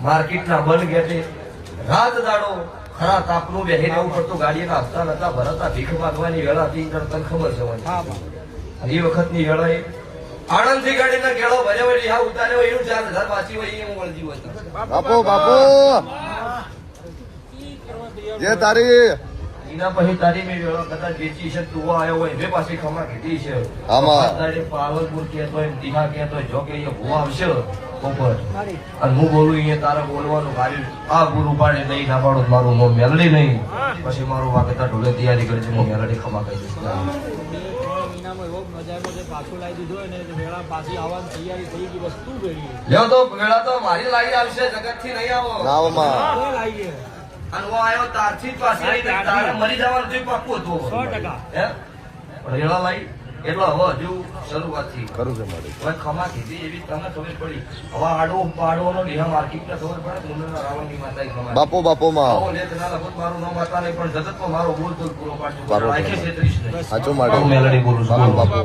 માર્કેટના બંધ ગેટે રાત દાડો ખરા તાપનું બેહી રહેવું પડતું. ગાડીના હપ્તા નતા ભરાતા, ભીખ માંગવાની વેળા હતી. તને ખબર છે મને એ વખતની વેળાએ આણંદ થી ગાડીના ગેળો ભર્યા હોય હા ઉતાર્યો એનું 4000 બાકી હોય એ વળજી હોય. બાપુ બાપુ જે તારી એના પછી તારી મેં વેળો કદાચ વેચી છે તું આવ્યો હોય મેં પાછી ખમા કીધી છે. આમાં પાવરપુર કહેતો હોય દીઘા કહેતો હોય જો કે અહીંયા ભૂવા આવશે ઉપર અને હું બોલું અહીંયા તારે બોલવાનું કાર્ય આ ગુરુ પાડે નહીં ના પાડો મારું નો મેલડી નહીં. પછી મારું વાગતા ઢોલે તૈયારી કરી છે હું મેલડી ખમા કહી દઈશ. લ્યો તો વેળા તો મારી લાવી આવશે જગત થી નહીં આવો નાવમાં અને હું આવ્યો તારથી જ પાછી તારે મરી જવાનું જોઈ પાકું હતું 100% હે પણ વેળા લાવી એટલે હવે હજુ શરૂઆત થી કરું છે મારી હવે ખમા કીધી એવી તમને ખબર પડી. હવે આડો પાડવાનો દેહા માર્કેટ ને ખબર પડે મુંડના રાવણની માતા ખમા બાપુ બાપુ માં આવો લેત ના લખત મારું નામ માતા નહીં પણ જગત માં મારો બોલ તો પૂરો પાડજો. સાચું માટે મેલડી બોલું છું બાપુ